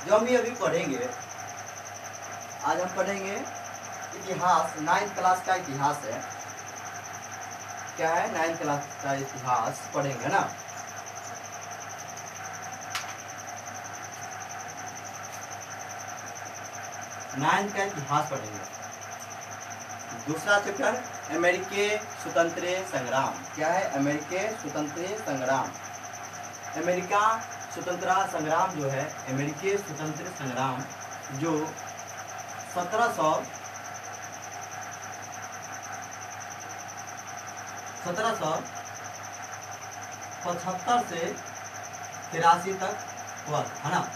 जो हम अभी पढ़ेंगे, आज हम पढ़ेंगे इतिहास, 9th क्लास का इतिहास है। क्या है? 9th क्लास का इतिहास पढ़ेंगे ना। नाइन्थ का इतिहास पढ़ेंगे। दूसरा चैप्टर अमेरिकी स्वतंत्र संग्राम। क्या है? अमेरिकी स्वतंत्र संग्राम। अमेरिका स्वतंत्रता संग्राम जो है, अमेरिकी स्वतंत्र संग्राम जो 1775 से 83 तक हुआ था ना।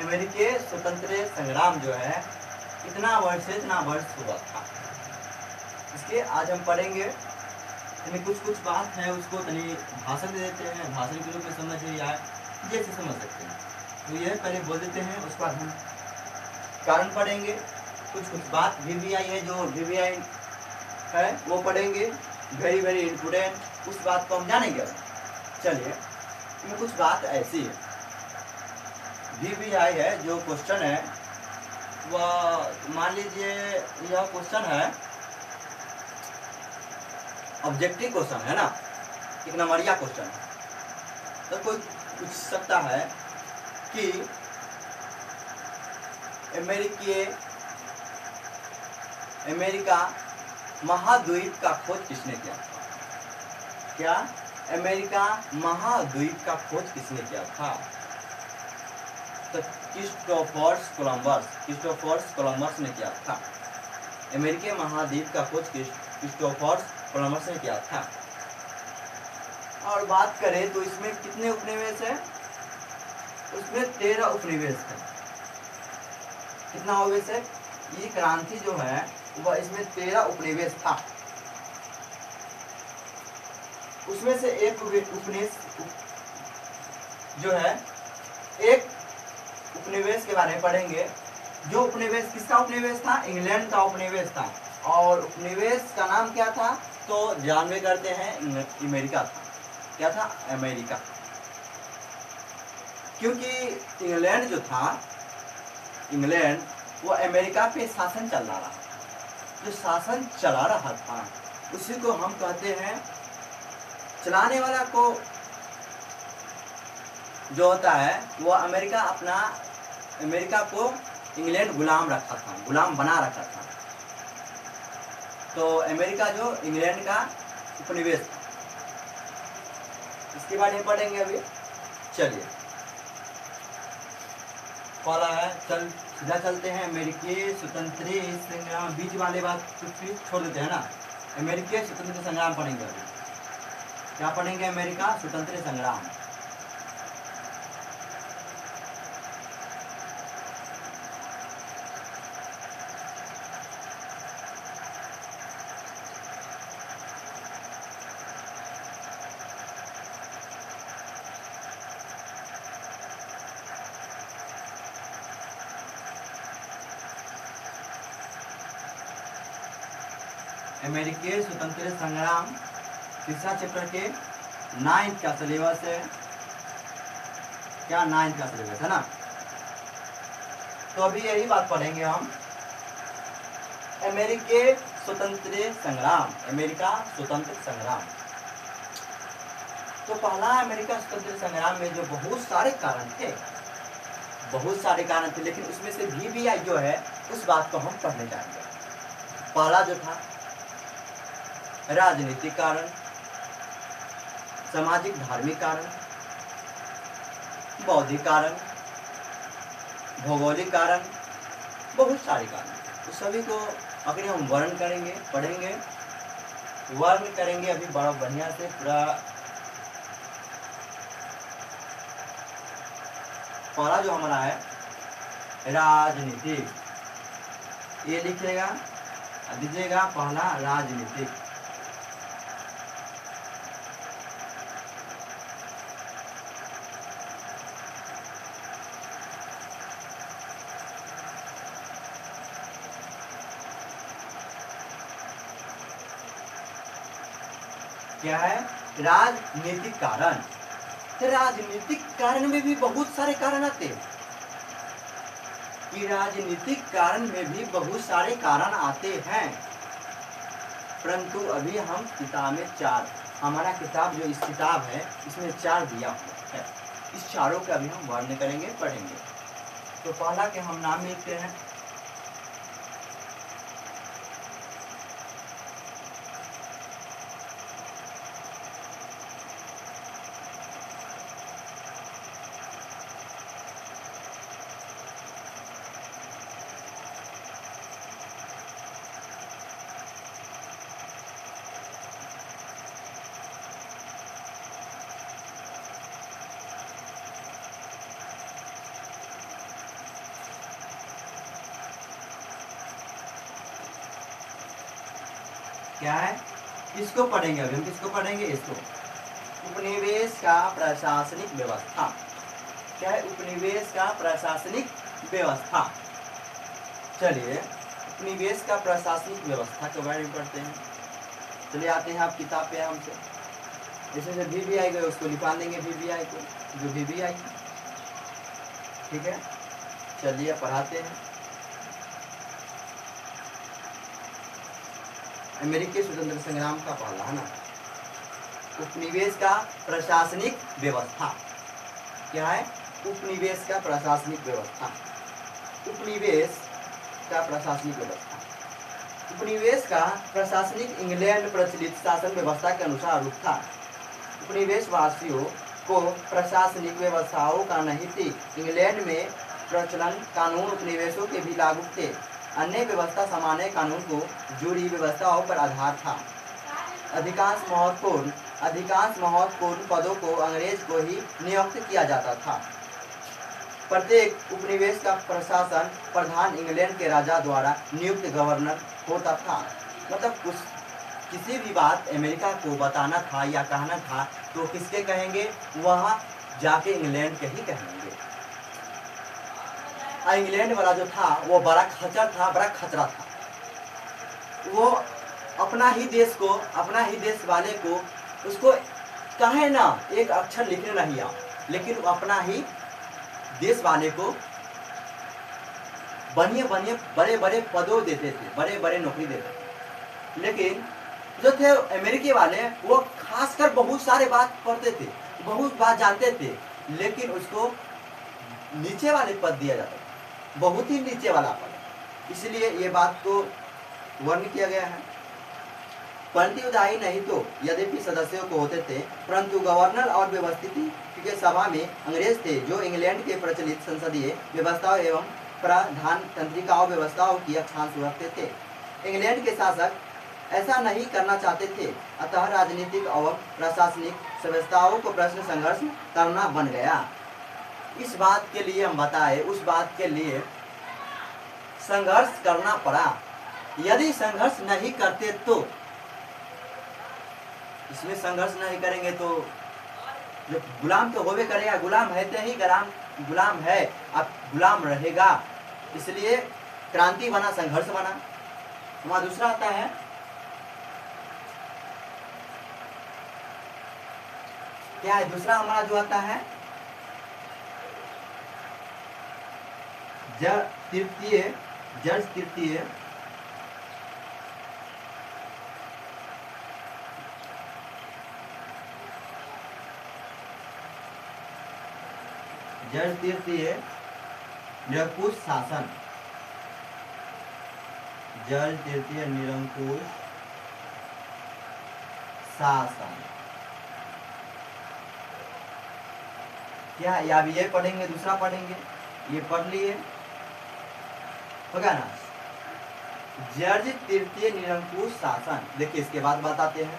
अमेरिकी स्वतंत्र संग्राम जो है इतना वर्ष से इतना वर्ष हुआ था। इसके आज हम पढ़ेंगे। कुछ बात है उसको तनी भाषण दे देते हैं, भाषण के रूप में समझ नहीं आए जैसे समझ सकते हैं तो यह पहले बोल देते हैं, उसके बाद हम कारण पढ़ेंगे। कुछ बात VVI है, जो VVI है वो पढ़ेंगे, वेरी वेरी इम्पोर्टेंट। उस बात को हम जानेंगे। चलिए, इसमें कुछ बात ऐसी है, VVI है जो क्वेश्चन है वह मान लीजिए यह क्वेश्चन है ऑब्जेक्टिव क्वेश्चन है ना, एक नंबरिया क्वेश्चन है। तो कोई पूछ सकता है कि अमेरिका महाद्वीप का खोज किसने किया था? क्या? अमेरिका महाद्वीप का खोज किसने किया था? तो क्रिस्टोफर कोलंबस ने किया था। अमेरिकी महाद्वीप का खोज क्रिस्टोफर कोलंबस ने किया था। और बात करें तो इसमें कितने उपनिवेश है? उसमें 13 उपनिवेश है। कितना उपनिवेश है? ये क्रांति जो है वह इसमें 13 उपनिवेश था। उसमें से एक उपनिवेश जो है, एक उपनिवेश के बारे में पढ़ेंगे। जो उपनिवेश किसका उपनिवेश था? इंग्लैंड का उपनिवेश था। और उपनिवेश का नाम क्या था? तो जानवे करते हैं, अमेरिका था। क्या था? अमेरिका। क्योंकि इंग्लैंड जो था, इंग्लैंड वो अमेरिका पे शासन चला रहा, जो शासन चला रहा था उसी को हम कहते हैं, चलाने वाला को जो होता है वो अमेरिका को इंग्लैंड गुलाम रखा था, गुलाम बना रखा था। तो अमेरिका जो इंग्लैंड का उपनिवेश था, इसके बारे में पढ़ेंगे अभी। चलिए, पहला है, सीधा चलते हैं। अमेरिकी स्वतंत्र संग्राम, बीच वाले बात कुछ छोड़ देते हैं ना। अमेरिकी स्वतंत्र संग्राम पढ़ेंगे अभी। क्या पढ़ेंगे? अमेरिका स्वतंत्र संग्राम। अमेरिकी स्वतंत्र संग्राम तीसरा चैप्टर के 9th का सिलेबस है। क्या? 9th का सिलेबस है ना। तो अभी यही बात पढ़ेंगे हम, अमेरिकी स्वतंत्र संग्राम, अमेरिका स्वतंत्र संग्राम। तो पहला अमेरिका स्वतंत्र संग्राम में जो बहुत सारे कारण थे, लेकिन उसमें से VVI जो है उस बात को हम पढ़ने जाएंगे। पहला जो था राजनीतिक कारण, सामाजिक धार्मिक कारण, बौद्धिक कारण, भौगोलिक कारण, बहुत सारे कारण। तो सभी को अगर हम वर्णन करेंगे, पढ़ेंगे, वर्णन करेंगे अभी बड़ा बढ़िया से पूरा। पहला जो हमारा है राजनीतिक, ये लिखिएगा, दीजिएगा पहला राजनीतिक। क्या है? राजनीतिक कारण। तो राजनीतिक कारण में भी बहुत सारे कारण आते हैं, कि राजनीतिक कारण में भी बहुत सारे कारण आते हैं, परंतु अभी हम किताब में 4, हमारा किताब जो इस किताब है इसमें 4 दिया हुआ है, इस चारों का अभी हम वर्णन करेंगे, पढ़ेंगे। तो पहला के हम नाम लिखते हैं, क्या है, इसको पढ़ेंगे अभी हम, किसको पढ़ेंगे, इसको, उपनिवेश का प्रशासनिक व्यवस्था। क्या है, उपनिवेश का प्रशासनिक व्यवस्था। चलिए उपनिवेश का प्रशासनिक व्यवस्था के बारे में पढ़ते हैं। चलिए आते हैं आप किताब पे हमसे, जैसे VVI गए उसको लिखवा देंगे, VVI को, जो VVI, ठीक है। चलिए पढ़ाते हैं। अमेरिकी स्वतंत्र संग्राम का पहला है ना, उपनिवेश का प्रशासनिक व्यवस्था। क्या है, उपनिवेश का प्रशासनिक व्यवस्था, उपनिवेश का प्रशासनिक व्यवस्था। उपनिवेश का प्रशासनिक इंग्लैंड प्रचलित शासन व्यवस्था के अनुसार रूप था। उपनिवेश वासियों को प्रशासनिक व्यवस्थाओं का नहीं थी। इंग्लैंड में प्रचलन कानून उपनिवेशों के भी लागू थे। अन्य व्यवस्था सामान्य कानून को जुड़ी व्यवस्थाओं पर आधार था। अधिकांश महत्वपूर्ण पदों को अंग्रेज को ही नियुक्त किया जाता था। प्रत्येक उपनिवेश का प्रशासन प्रधान इंग्लैंड के राजा द्वारा नियुक्त गवर्नर होता था। मतलब किसी भी बात अमेरिका को बताना था या कहना था तो किसके कहेंगे, वहाँ जाके इंग्लैंड के ही कहेंगे। इंग्लैंड वाला जो था वो बड़ा खच्चर था, बड़ा खतरा था। वो अपना ही देश को, अपना ही देश वाले को, उसको कहे ना एक अक्षर लिखने नहीं आ, लेकिन वो अपना ही देश वाले को बनिए बड़े बड़े पदों देते थे, बड़े बड़े नौकरी देते थे। लेकिन जो थे अमेरिकी वाले वो खासकर बहुत सारे बात पढ़ते थे, बहुत बात जानते थे, लेकिन उसको नीचे वाले पद दिया जाता था, बहुत ही नीचे वाला पद। इसलिए ये बात को वर्णन किया गया है। प्रतिनिधि नहीं तो यद्यपि सदस्यों को होते थे, परंतु गवर्नर और व्यवस्थिति के सभा में अंग्रेज थे, जो इंग्लैंड के प्रचलित संसदीय व्यवस्थाओं एवं प्रधानतंत्रिकाओं व्यवस्थाओं की अक्षांश रखते थे। इंग्लैंड के शासक ऐसा नहीं करना चाहते थे, अतः राजनीतिक और प्रशासनिक व्यवस्थाओं को प्रश्न संघर्ष करना बन गया। इस बात के लिए हम बताए, उस बात के लिए संघर्ष करना पड़ा। यदि संघर्ष नहीं करते तो, इसमें संघर्ष नहीं करेंगे तो जो गुलाम तो होवे करेगा, गुलाम है तो ही गुलाम है, अब गुलाम रहेगा। इसलिए क्रांति बना, संघर्ष बना। वहां दूसरा आता है, क्या है दूसरा हमारा जो आता है, जर्ज तृतीय जर्ज तृतीय निरंकुश शासन। जर्ज तृतीय निरंकुश शासन क्या, या भी ये पढ़ेंगे, दूसरा पढ़ेंगे, ये पढ़ लिए होगा ना। जर्ज तृतीय निरंकुश शासन। देखिए इसके बाद बताते हैं,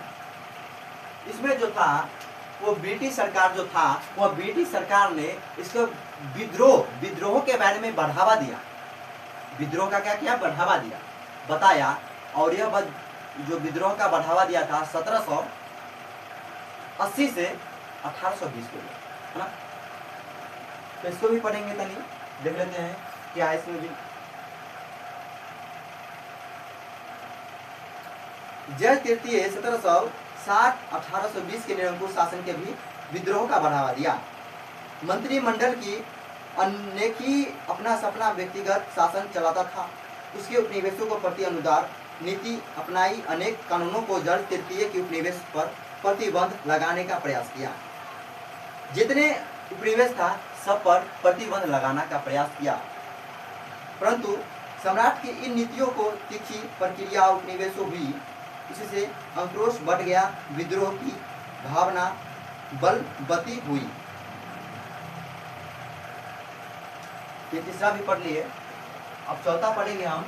इसमें जो था वो ब्रिटिश सरकार जो था, वो ब्रिटिश सरकार ने इसको विद्रोह के बारे में बढ़ावा दिया। विद्रोह का क्या किया, बढ़ावा दिया, बताया। और यह जो विद्रोह का बढ़ावा दिया था 1780 से 1820 को, है ना। तो इसको भी पढ़ेंगे, तनी देख लेते हैं क्या है इसमें भी। जर्ज तृतीय 1760-1820 के निरंकुश शासन के भी विद्रोह का बढ़ावा दिया। मंत्रिमंडल की अनेकी अपना सपना व्यक्तिगत शासन चलाता था। उसके उपनिवेशों को प्रति अनुदार नीति अपनाई, अनेक कानूनों को जड़ तृतीय के उपनिवेश पर प्रतिबंध लगाने का प्रयास किया। जितने उपनिवेश था सब पर प्रतिबंध लगाने का प्रयास किया, परंतु सम्राट की इन नीतियों को तीखी प्रक्रिया उपनिवेशों हुई, इससे आक्रोश बढ़ गया, विद्रोह की भावना बलवती हुई। ये तीसरा भी पढ़ लिए, अब चौथा पढ़ेंगे हम।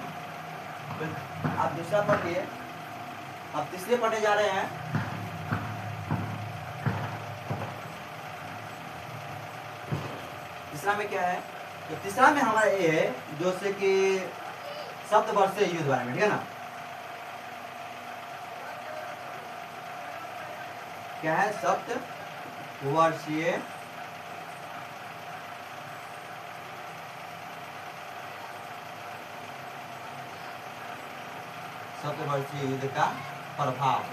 आप दूसरा पढ़ लिए, अब तीसरे पढ़ने जा रहे हैं। तीसरा में क्या है? तो तीसरा में हमारा ये है जो से कि सप्तवर्षीय युद्ध बारे में, ठीक है ना। क्या है? सप्तवर्षीय युद्ध का प्रभाव।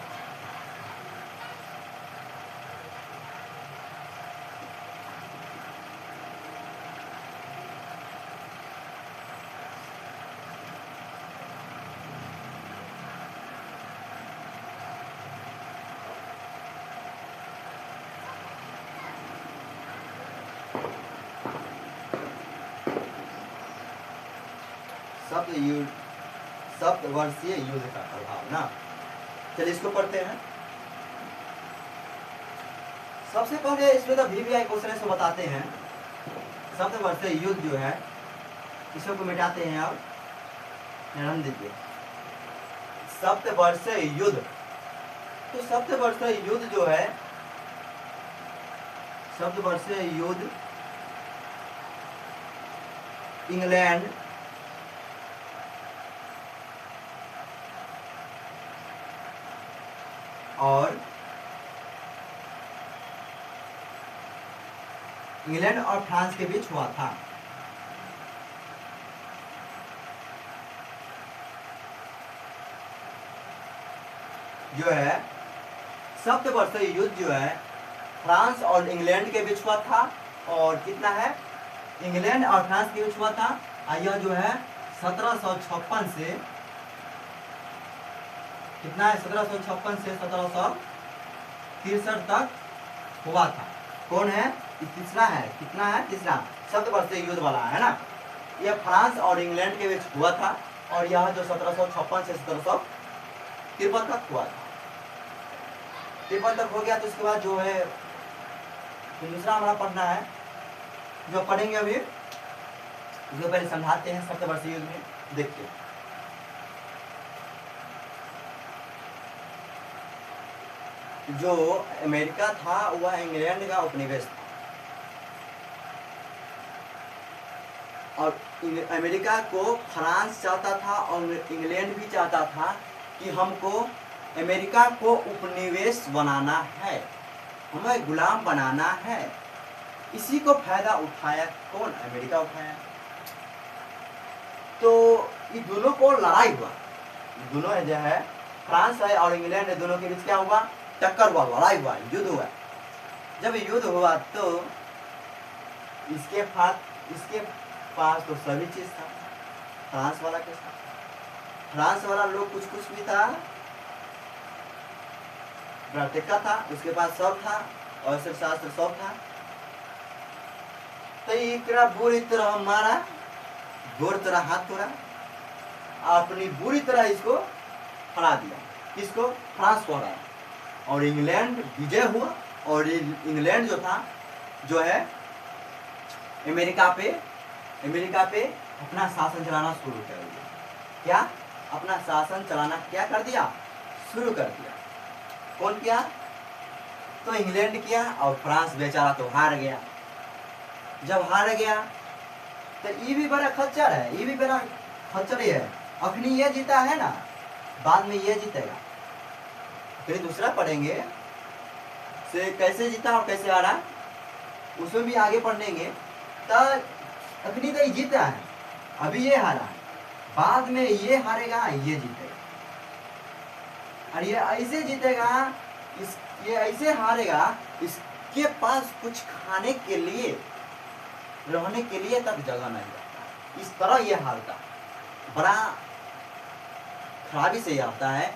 सप्तवर्षीय युद्ध का प्रभाव ना। चलिए इसको पढ़ते हैं। सबसे पहले इसमें तो VVI क्वेश्चन से बताते हैं। सप्तवर्षीय युद्ध जो है इसको मिटाते हैं। अब ध्यान दीजिए, सप्तवर्षीय युद्ध। तो सप्तवर्षीय युद्ध जो है, सप्तवर्षीय युद्ध इंग्लैंड और फ्रांस के बीच हुआ था। जो है सप्तवर्षीय युद्ध जो है फ्रांस और इंग्लैंड के बीच हुआ था। और कितना है? इंग्लैंड और फ्रांस के बीच हुआ था। यह जो है 1756 से कितना है? 1756 से 1763 तक हुआ था। कौन है? तीसरा है। कितना है? तीसरा सप्तवर्षीय युद्ध वाला है ना। यह फ्रांस और इंग्लैंड के बीच हुआ था और यह जो 1756 से 1753 तक हुआ था। 53 तक हो गया तो उसके बाद जो है दूसरा हमारा पढ़ना है, जो पढ़ेंगे अभी जो पहले समझाते हैं सप्तवर्षीय युद्ध में। देखिए, जो अमेरिका था वह इंग्लैंड का उपनिवेश था और अमेरिका को फ्रांस चाहता था और इंग्लैंड भी चाहता था कि हमको अमेरिका को उपनिवेश बनाना है, हमें गुलाम बनाना है। इसी को फायदा उठाया कौन? अमेरिका उठाया। तो ये दोनों को लड़ाई हुआ, दोनों जो है फ्रांस है और इंग्लैंड है, दोनों के बीच क्या हुआ? टक्कर हुआ, लड़ाई हुआ, युद्ध हुआ। जब युद्ध हुआ तो इसके पास तो सभी चीज था। फ्रांस वाला के साथ, फ्रांस वाला लोग कुछ भी था, टिक्का था, उसके पास सब था, अस्त्र शास्त्र सब था। तो इतना बुरी तरह मारा, गोर तरह हाथ तोड़ा, अपनी बुरी तरह इसको हरा दिया। किसको? फ्रांस को हराया और इंग्लैंड विजय हुआ। और इंग्लैंड जो था जो है अमेरिका पे अपना शासन चलाना शुरू कर दिया। क्या? अपना शासन चलाना क्या कर दिया? शुरू कर दिया। कौन किया? तो इंग्लैंड किया और फ्रांस बेचारा तो हार गया। जब हार गया तो ये भी बड़ा खच्चर है, ये भी बड़ा खच्चर है। अखनी ये जीता है ना, बाद में ये जीतेगा। फिर दूसरा पढ़ेंगे से कैसे जीता और कैसे हारा, उसमें भी आगे पढ़ेंगे। तो अखनी तो ये जीता है, अभी ये हारा है, बाद में ये हारेगा, ये जीतेगा। और ये ऐसे जीतेगा, ये ऐसे हारेगा, के पास कुछ खाने के लिए, रहने के लिए तक जगह नहीं रहता। इस तरह ये हाल था, बड़ा खराबी से ये आता है,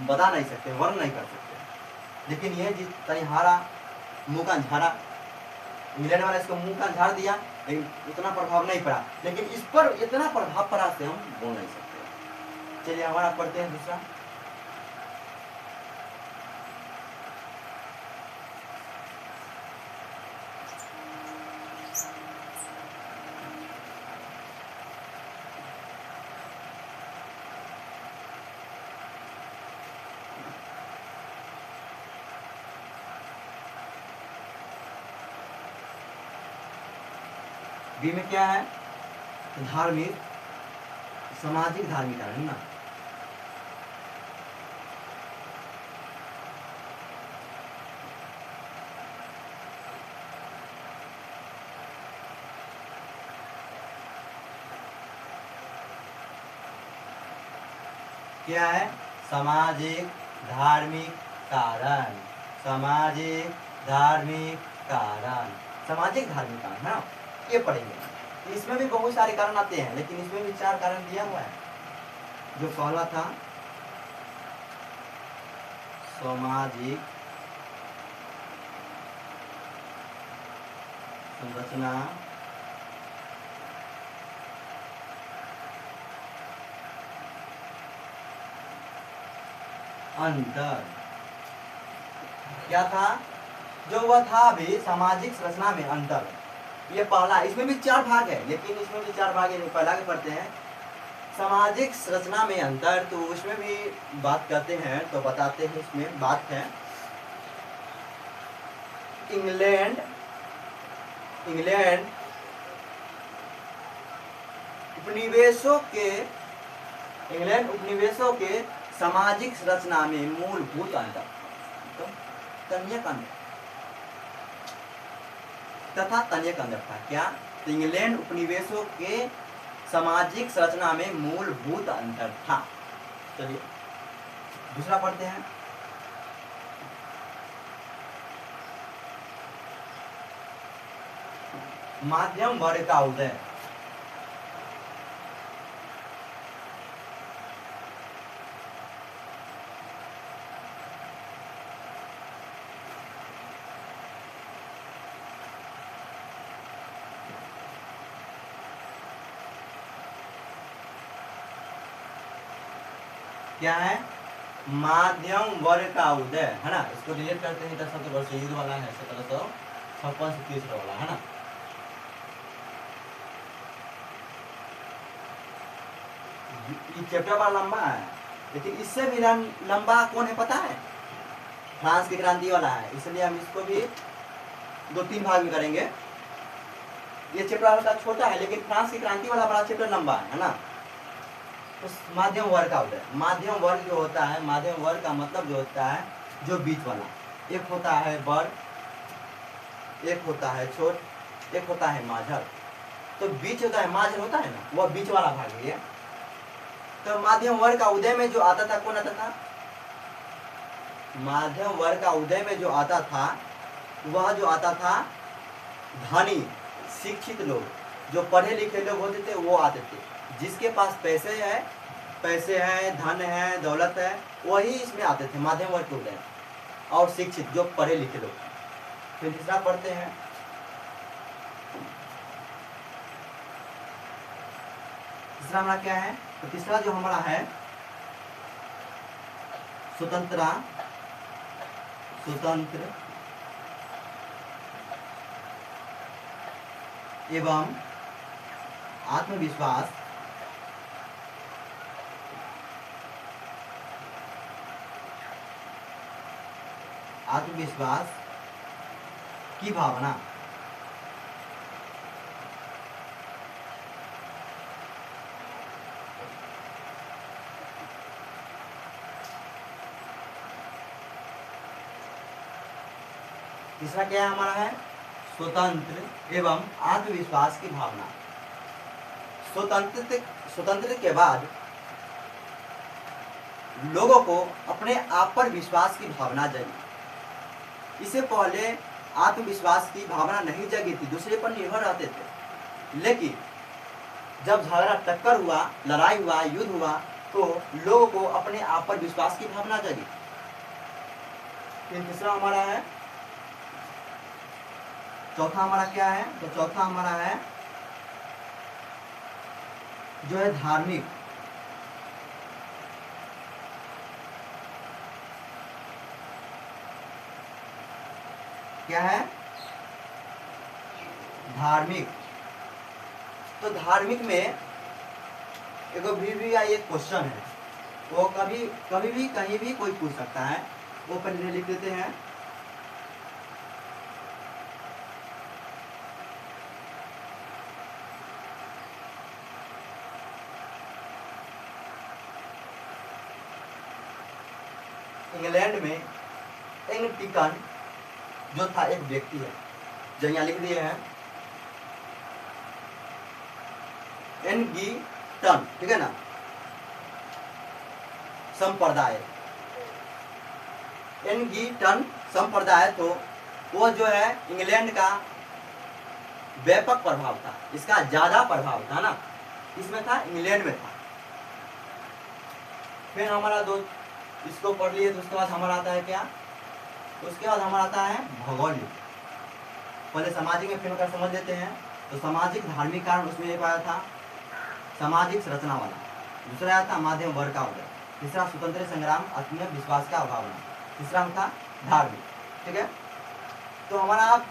बता नहीं सकते, वर्णन नहीं कर सकते। लेकिन ये जिस तनिहारा मुंह का झाड़ा, इंग्लैंड वाला इसको मुंह का झाड़ दिया, लेकिन उतना प्रभाव नहीं पड़ा, लेकिन इस पर इतना प्रभाव पड़ा से हम बोल नहीं सकते। चलिए हमारा पढ़ते हैं दूसरा। बी में क्या है? धार्मिक, सामाजिक धार्मिक है ना। क्या है? सामाजिक धार्मिक कारण, सामाजिक धार्मिक कारण, सामाजिक धार्मिक कारण है ना, ये पढ़ेंगे। इसमें भी बहुत सारे कारण आते हैं, लेकिन इसमें भी 4 कारण दिया हुआ है। जो पहला था सामाजिक संरचना, अंतर। क्या था? जो वह था भी सामाजिक संरचना में अंतर, ये पहला। इसमें भी 4 भाग है, लेकिन इसमें भी 4 भाग है। पहला के पढ़ते हैं सामाजिक संरचना में अंतर, तो उसमें भी बात करते हैं, तो बताते हैं। इसमें बात है इंग्लैंड उपनिवेशों के सामाजिक संरचना में मूलभूत अंतर, तो तन्यक अंतर तथा तन्यक अंतर था। क्या? तो इंग्लैंड उपनिवेशों के सामाजिक संरचना में मूलभूत अंतर था। चलिए दूसरा पढ़ते हैं। माध्यम वर्ग का उदय। क्या है? माध्यम वर्ग का उदय है ना। इसको डिलीट करते हैं, 17 युद्ध वाला है, 1756 से 30 वाला है ना। ये चैप्टर बड़ा लंबा है, लेकिन इससे भी लंबा कौन है पता है? फ्रांस की क्रांति वाला है, इसलिए हम इसको भी 2-3 भाग में करेंगे। ये चैप्टर हल्का छोटा है, लेकिन फ्रांस की क्रांति वाला बड़ा चैप्टर लंबा है ना। उस माध्यम वर्ग का उदय, माध्यम वर्ग जो होता है, माध्यम वर्ग का मतलब जो होता है जो बीच वाला। एक होता है बड़, एक होता है छोट, एक होता है माझर। तो बीच होता है, माझर होता है ना, वह बीच वाला भाग है। तो माध्यम वर्ग का उदय में जो आता था, कौन आता था? माध्यम वर्ग का उदय में जो आता था, वह जो आता था धनी शिक्षित लोग, जो पढ़े लिखे लोग होते थे, वो आते थे। जिसके पास पैसे हैं, धन है, दौलत है, वही इसमें आते थे, माध्यम वर्ग के उदय। और शिक्षित जो पढ़े लिखे लोग। फिर तीसरा पढ़ते हैं। तीसरा हमारा क्या है? तो तीसरा जो हमारा है स्वतंत्र एवं आत्मविश्वास की भावना। तीसरा क्या है हमारा है? स्वतंत्र एवं आत्मविश्वास की भावना। स्वतंत्र के बाद लोगों को अपने आप पर विश्वास की भावना जगी। इससे पहले आत्मविश्वास की भावना नहीं जगी थी, दूसरे पर निर्भर रहते थे। लेकिन जब झगड़ा टक्कर हुआ, लड़ाई हुआ, युद्ध हुआ, तो लोगों को अपने आप पर विश्वास की भावना जगी। फिर तीसरा हमारा है, चौथा हमारा क्या है, तो चौथा हमारा है जो है धार्मिक। क्या है? धार्मिक। तो धार्मिक में एगो भी एक क्वेश्चन है, वो कभी भी कहीं भी कोई पूछ सकता है। वो पहले लिख देते हैं। इंग्लैंड में एंगटिकन जो था एक व्यक्ति है, जो यहाँ लिख दिए हैं एंगटिकन, ठीक है ना, संप्रदाय, एंगटिकन संप्रदाय। तो वो जो है इंग्लैंड का व्यापक प्रभाव था, इसका ज्यादा प्रभाव था ना, इसमें था, इंग्लैंड में था। फिर हमारा दो इसको पढ़ लिए, तो उसके बाद हमारा आता है क्या, उसके बाद हमारा आता है भौगोलिक। पहले सामाजिक में फिर कर समझ लेते हैं। तो सामाजिक धार्मिक कारण उसमें एक आया था सामाजिक संरचना वाला, दूसरा आया था माध्यम वर्ग का उदय, तीसरा स्वतंत्र संग्राम, आत्मविश्वास का अभाव, तीसरा था धार्मिक। ठीक है, तो हमारा आप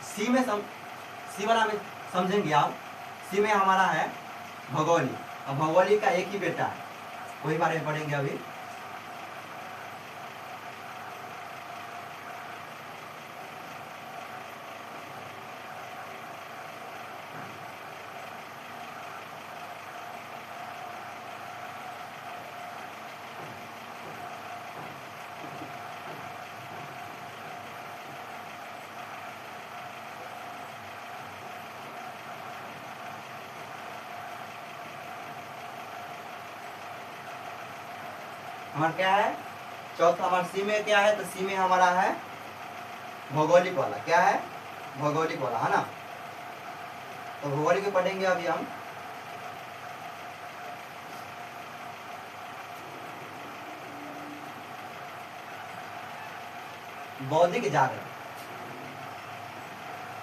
सी वाला में समझेंगे आप। सी में हमारा है भौगोलिक, और भौगोलिक का एक ही बेटा है, वही बारे में पढ़ेंगे अभी। हमारा क्या है, चौथा हमारा सी में क्या है, तो सी में हमारा है भौगोलिक वाला। क्या है? भौगोलिक वाला, है ना। तो भौगोलिक पढ़ेंगे अभी हम। बौद्धिक जागरण।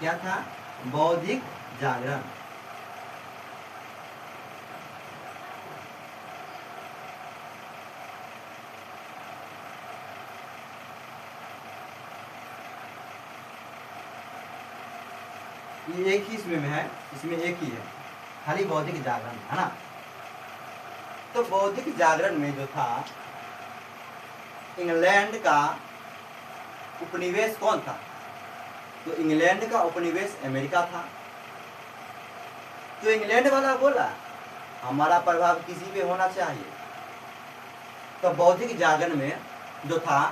क्या था? बौद्धिक जागरण। ये एक ही इसमें है, इसमें एक ही है, खाली बौद्धिक जागरण, है ना। तो बौद्धिक जागरण में जो था, इंग्लैंड का उपनिवेश कौन था? तो इंग्लैंड का उपनिवेश अमेरिका था। तो इंग्लैंड वाला बोला हमारा प्रभाव किसी पे होना चाहिए। तो बौद्धिक जागरण में जो था,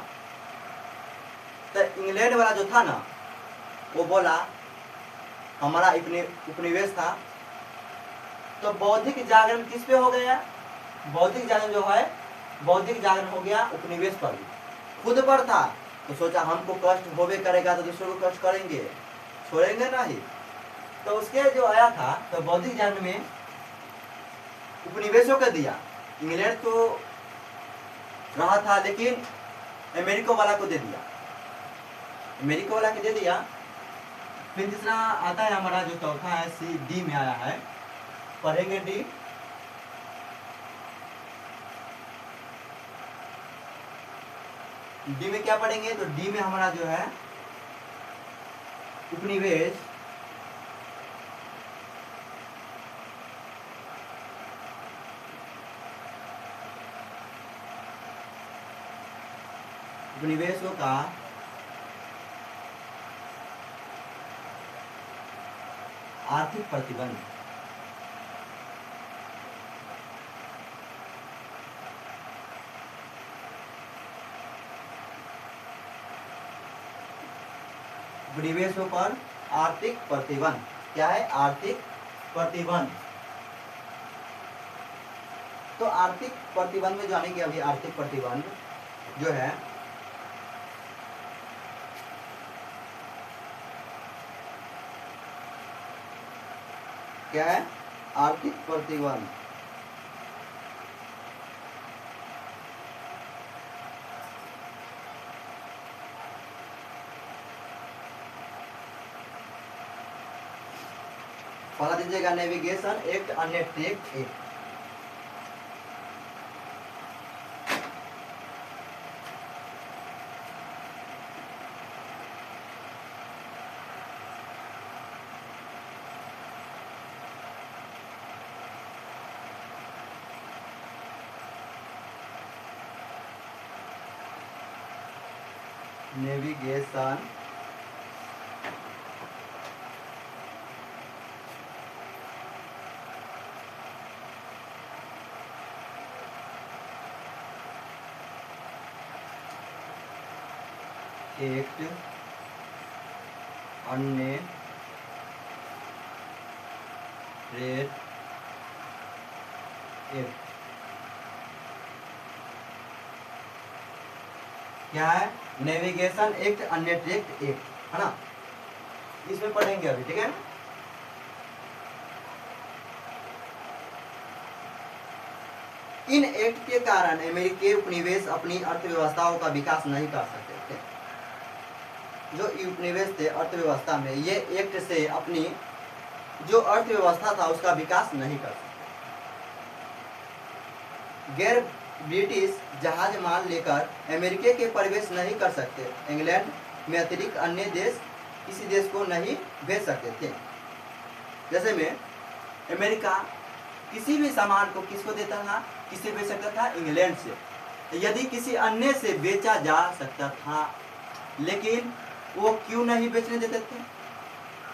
तो इंग्लैंड वाला जो था ना, वो बोला हमारा उपनिवेश था। तो बौद्धिक जागरण किस पे हो गया? बौद्धिक जागरण जो है, बौद्धिक जागरण हो गया उपनिवेश पर भी, खुद पर था। तो सोचा हमको कष्ट होवे करेगा तो दूसरों को कष्ट करेंगे, छोड़ेंगे नहीं। तो उसके जो आया था, तो बौद्धिक जागरण में उपनिवेशों को दिया। इंग्लैंड तो रहा था, लेकिन अमेरिका वाला को दे दिया, अमेरिका वाला को दे दिया। फिर तीसरा आता है हमारा जो चौथा है, सी डी में आया है, पढ़ेंगे डी। डी में क्या पढ़ेंगे? तो डी में हमारा जो है उपनिवेश, उपनिवेशों का आर्थिक प्रतिबंध। उपनिवेशों पर आर्थिक प्रतिबंध। क्या है? आर्थिक प्रतिबंध। तो आर्थिक प्रतिबंध में जानेंगे अभी। आर्थिक प्रतिबंध जो है, क्या है? आर्थिक प्रतिबंध। पढ़ा दीजिएगा navigation act undertake act. Navigation act undertake act क्या है? नेविगेशन एक्ट अंडरटेक एक्ट, है ना? इसमें पढ़ेंगे अभी, ठीक है? इन एक्ट के कारण अमेरिकी उपनिवेश अपनी अर्थव्यवस्थाओं का विकास नहीं कर सकते थे। जो उपनिवेश थे अर्थव्यवस्था में, ये एक्ट से अपनी जो अर्थव्यवस्था था उसका विकास नहीं कर सकते। गैर ब्रिटिश जहाज माल लेकर अमेरिका के प्रवेश नहीं कर सकते। इंग्लैंड में अतिरिक्त अन्य देश किसी देश को नहीं भेज सकते थे। जैसे में अमेरिका किसी भी सामान को किसको देता था? किससे बेच सकता था? इंग्लैंड से। यदि किसी अन्य से बेचा जा सकता था, लेकिन वो क्यों नहीं बेचने देते थे?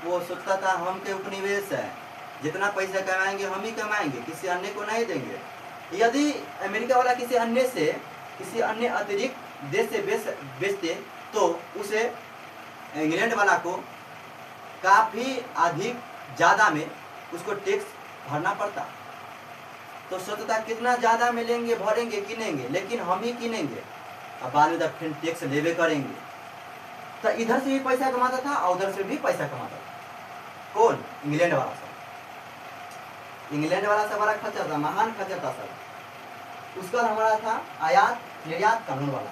वो सोचता था हम के उपनिवेश है, जितना पैसा कमाएंगे हम ही कमाएंगे, किसी अन्य को नहीं देंगे। यदि अमेरिका वाला किसी अन्य अतिरिक्त देश से बेचते तो उसे इंग्लैंड वाला को काफ़ी अधिक ज़्यादा में उसको टैक्स भरना पड़ता। तो सोचता कितना ज़्यादा में लेंगे, भरेंगे, किनेंगे, लेकिन हम ही किनेंगे, अब बाद में फिर टैक्स लेवे करेंगे। तो इधर से भी पैसा कमाता था और उधर से भी पैसा कमाता था। कौन? इंग्लैंड वाला सब। इंग्लैंड वाला सब बड़ा खर्चा था, महान खर्चा था सब। उसका हमारा था आयात निर्यात कानून वाला,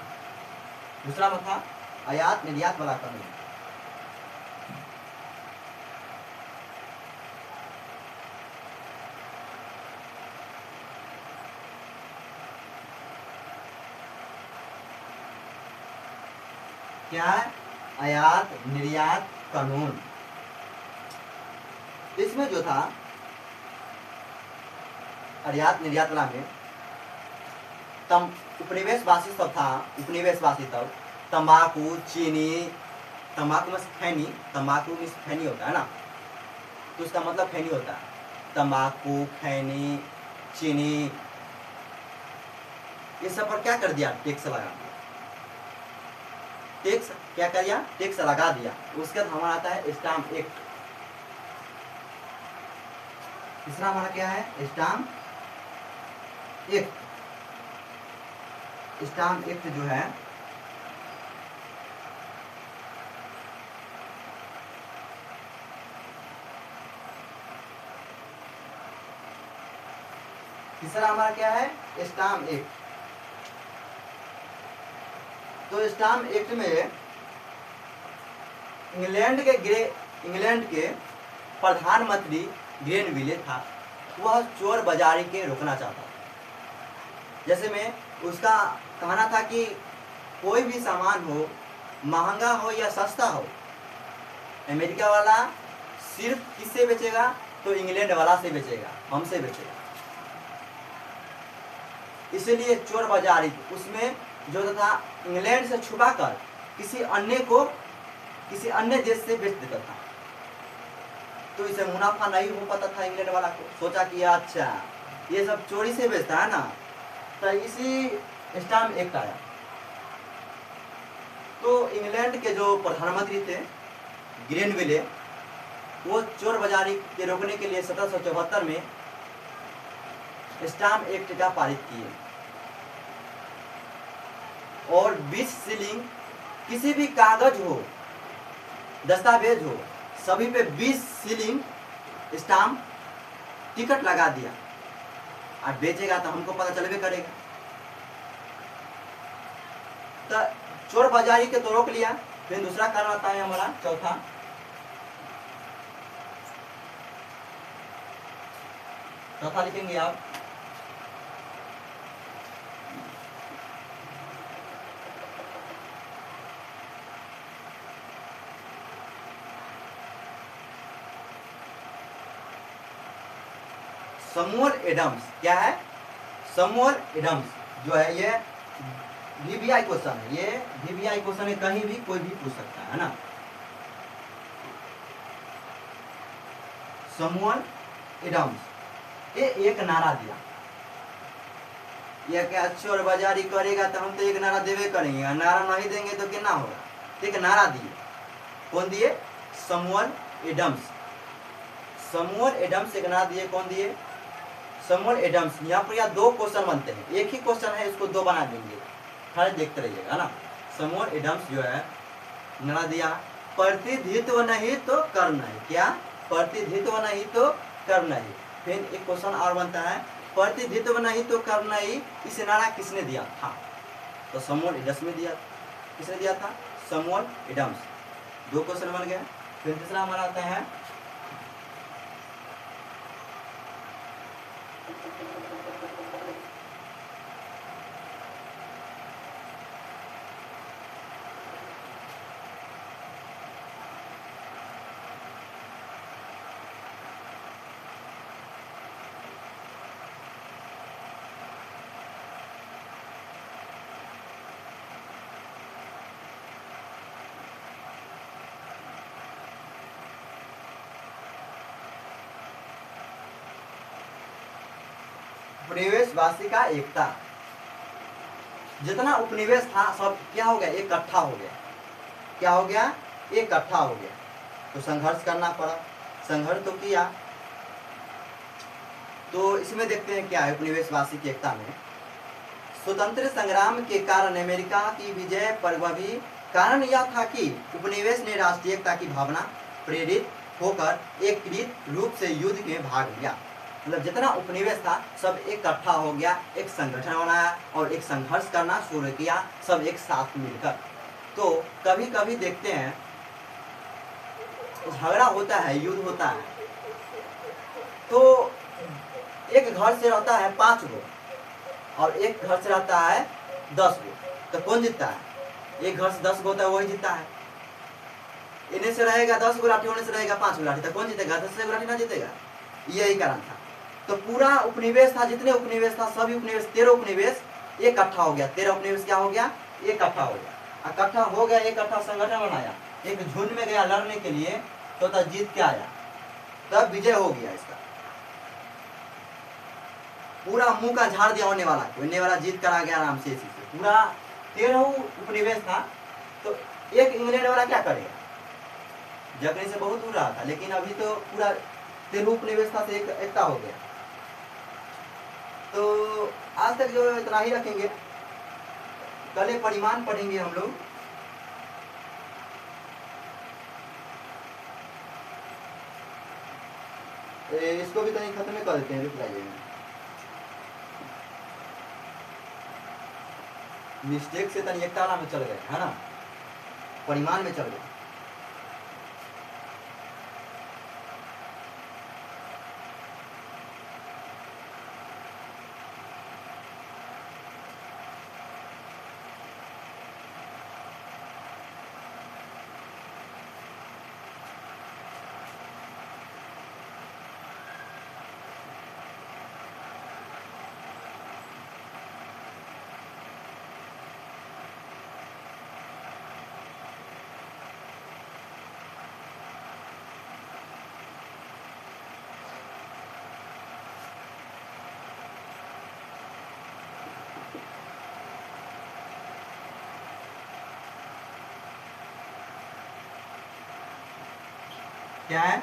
दूसरा में था आयात निर्यात वाला कानून। क्या है? आयात निर्यात कानून। इसमें जो था आयात निर्यात वाला में उपनिवेशवासी सब था। उपनिवेशवासी तब तंबाकू, चीनी, तंबाकू में खैनी, तंबाकू में खैनी होता है ना, तो उसका मतलब खैनी होता है। तंबाकू, खैनी, चीनी, ये सब पर क्या कर दिया? टैक्स लगा दिया। टैक्स क्या कर दिया? टैक्स लगा दिया। उसके बाद हमारा आता है स्टाम्प एक्ट। तीसरा हमारा क्या है? Stamp act. स्टाम्प एक्ट जो है तीसरा हमारा क्या है? Stamp act. तो स्टाम्प एक्ट में इंग्लैंड के प्रधानमंत्री ग्रेनविले था। वह चोर बाजारी के रोकना चाहता था। जैसे में उसका कहना था कि कोई भी सामान हो, महंगा हो या सस्ता हो, अमेरिका वाला सिर्फ किससे बेचेगा? तो इंग्लैंड वाला से बेचेगा, हमसे बेचेगा। इसीलिए चोर बाजारी उसमें जो था इंग्लैंड से छुपाकर किसी अन्य देश से बेच देता था। तो इसे मुनाफा नहीं हो पाता था इंग्लैंड वाला को। सोचा कि अच्छा ये सब चोरी से बेचता है ना, तो इसी स्टाम्प एक्ट आया। तो इंग्लैंड के जो प्रधानमंत्री थे ग्रेनविले, वो चोर बाजारी के रोकने के लिए 1774 में स्टाम्प एक्ट का पारित किए और 20 शिलिंग किसी भी कागज हो, दस्तावेज हो, सभी पे 20 शिलिंग स्टाम्प टिकट लगा दिया और बेचेगा तो हमको पता चलबे करेगा। तो चोर बाजारी के तो रोक लिया। फिर दूसरा कारण आता है हमारा चौथा, चौथा लिखेंगे आप सैमुअल एडम्स। क्या है? सैमुअल एडम्स जो है ये वीवीआई क्वेश्चन है, ये वीवीआई क्वेश्चन है, कहीं भी कोई भी पूछ सकता है ना। सैमुअल एडम्स ये एक नारा दिया, ये क्या चोर बाजारी करेगा तो हम तो एक नारा देवे करेंगे, नारा नहीं देंगे तो क्या होगा। एक नारा दिए, कौन दिए? Samuel Adams. सैमुअल एडम्स एक नारा दिए, कौन दिए? Samuel Adams. यहाँ पर या दो क्वेश्चन बनते हैं, एक ही क्वेश्चन है, इसको दो बना देंगे, खाली देखते रहिएगा ना। सैमुअल एडम्स जो है नारा दिया, प्रतिनिधित्व नहीं तो कर नहीं। क्या? प्रतिनिधित्व नहीं तो कर नहीं। फिर एक क्वेश्चन और बनता है, प्रतिनिधित्व नहीं तो कर नहीं, इस नारा किसने दिया था? तो सैमुअल एडम्स में दिया। किसने दिया था? Samuel Adams. दो क्वेश्चन बन गए। फिर तीसरा हमारा आता है उपनिवेशवासी का एकता। जितना उपनिवेश था सब क्या हो गया? इकट्ठा हो गया। क्या हो गया? इकट्ठा हो गया। तो संघर्ष करना पड़ा, संघर्ष तो किया। तो इसमें देखते हैं क्या है उपनिवेशवासी की एकता में। स्वतंत्र संग्राम के कारण अमेरिका की विजय प्रभावी कारण यह था कि उपनिवेश ने राष्ट्रीय एकता की भावना प्रेरित होकर एकीकृत रूप से युद्ध में भाग लिया। मतलब जितना उपनिवेश था सब इकट्ठा हो गया, एक संगठन बनाया और एक संघर्ष करना शुरू किया, सब एक साथ मिलकर। तो कभी कभी देखते हैं झगड़ा होता है, युद्ध होता है, तो एक घर से रहता है 5 गो और एक घर से रहता है 10 गो, तो कौन जीतता है? एक घर से 10 गो होता है वही जीतता है। इन्हें से रहेगा 10 गो लाठी, होने से रहेगा 5 गो लाठी, तो कौन जीतेगा? 10 गो लाठी ना जीतेगा। यही कारण था। तो पूरा उपनिवेश था, जितने उपनिवेश था सभी उपनिवेश 13 उपनिवेश इकट्ठा हो गया। 13 उपनिवेश क्या हो गया? इकट्ठा हो गया। इकट्ठा हो गया, इकट्ठा संगठन बनाया, एक झुंड में गया लड़ने के लिए, तो तब जीत के आया, तब विजय हो गया इसका। पूरा मुंह का झाड़ दिया होने वाला जीत कर आ गया आराम से। इसी से पूरा 13 उपनिवेश था। तो एक इंग्लैंड वाला क्या करेगा? जगने से बहुत दूर रहा था, लेकिन अभी तो पूरा 13 उपनिवेश था से एकता हो गया। तो आज तक जो इतना ही रखेंगे, कल एक परिमाण पढ़ेंगे हम लोग। इसको भी कहीं खत्म कर देते हैं, रुक जाइए, मिस्टेक से तनी एकता में चल गए है ना, परिमाण में चल गए। क्या है?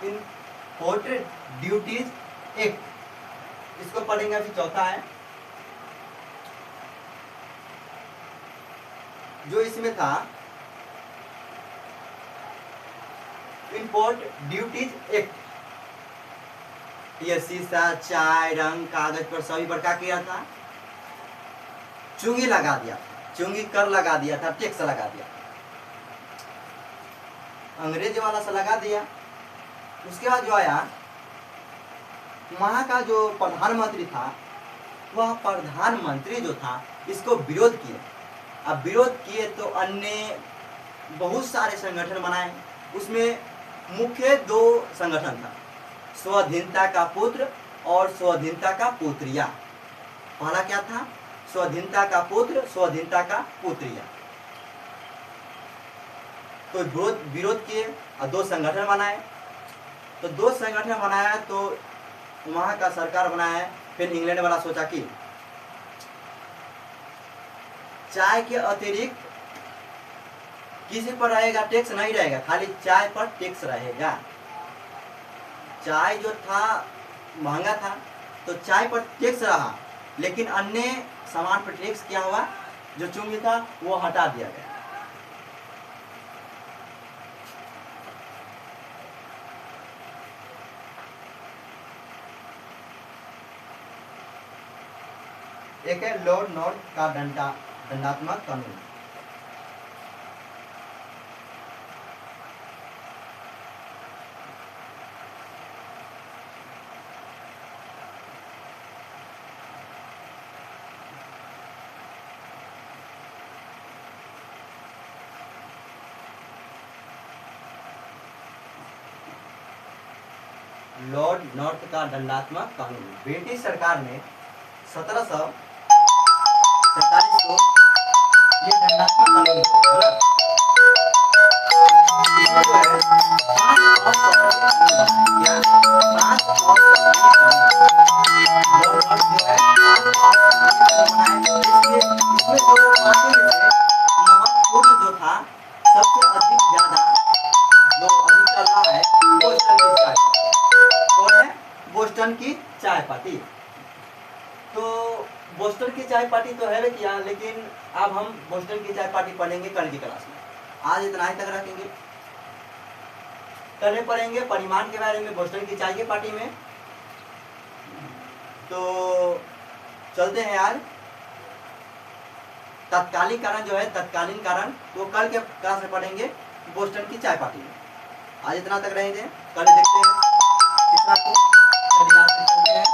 इम्पोर्टेड ड्यूटीज एक्ट, इसको पढ़ेंगे। अभी चौथा है जो इसमें था, इम्पोर्ट ड्यूटीज एक्ट। ये शीशा, चाय, रंग, कागज पर सभी प्रकार किया था, चुंगी लगा दिया, चुंगी कर लगा दिया था, टैक्स लगा दिया, अंग्रेजी वाला सा लगा दिया। उसके बाद जो आया वहाँ का जो प्रधानमंत्री था, वह प्रधानमंत्री जो था इसको विरोध किए। अब विरोध किए तो अन्य बहुत सारे संगठन बनाए। उसमें मुख्य 2 संगठन था, स्वाधीनता का पुत्र और स्वाधीनता का पुत्रिया। पहला क्या था? स्वाधीनता का पुत्र, स्वाधीनता का पुत्रिया। तो विरोध किए और 2 संगठन बनाए। तो 2 संगठन बनाया तो वहाँ का सरकार बनाया। फिर इंग्लैंड वाला सोचा कि चाय के अतिरिक्त किसी पर रहेगा टैक्स नहीं रहेगा, खाली चाय पर टैक्स रहेगा। चाय जो था महंगा था तो चाय पर टैक्स रहा, लेकिन अन्य सामान पर टैक्स क्या हुआ, जो चुंगी था वो हटा दिया गया। एक है लॉर्ड नॉर्थ का दंडात्मक कानून। लॉर्ड नॉर्थ का दंडात्मक कानून ब्रिटिश सरकार ने 1747 को ये दंडात्मक कानून बनाया। इसमें जो है 5 असामान्य या 5 असामान्य कानून, लॉर्ड नॉर्थ जो है 5 असामान्य कानून बनाए। इसमें जो 5 में से महत्वपूर्ण जो था, सबसे अधिक ज्यादा जो अभी चल रहा है बोस्टन की चाय। कौन है? बोस्टन की चाय पार्टी। तो बोस्टन की चाय पार्टी तो है किया, लेकिन अब हम बोस्टन की चाय पार्टी पढ़ेंगे कल की क्लास में। आज इतना ही तक रखेंगे, कल पढ़ेंगे परिमाण के बारे में बोस्टन की चाय की पार्टी में। तो चलते हैं आज। तत्कालीन कारण जो है, तत्कालीन कारण वो कल के क्लास में पढ़ेंगे बोस्टन की चाय पार्टी में। आज इतना तक रहेंगे, कल देखते हैं तीसरा को। चलिए आज चलते हैं।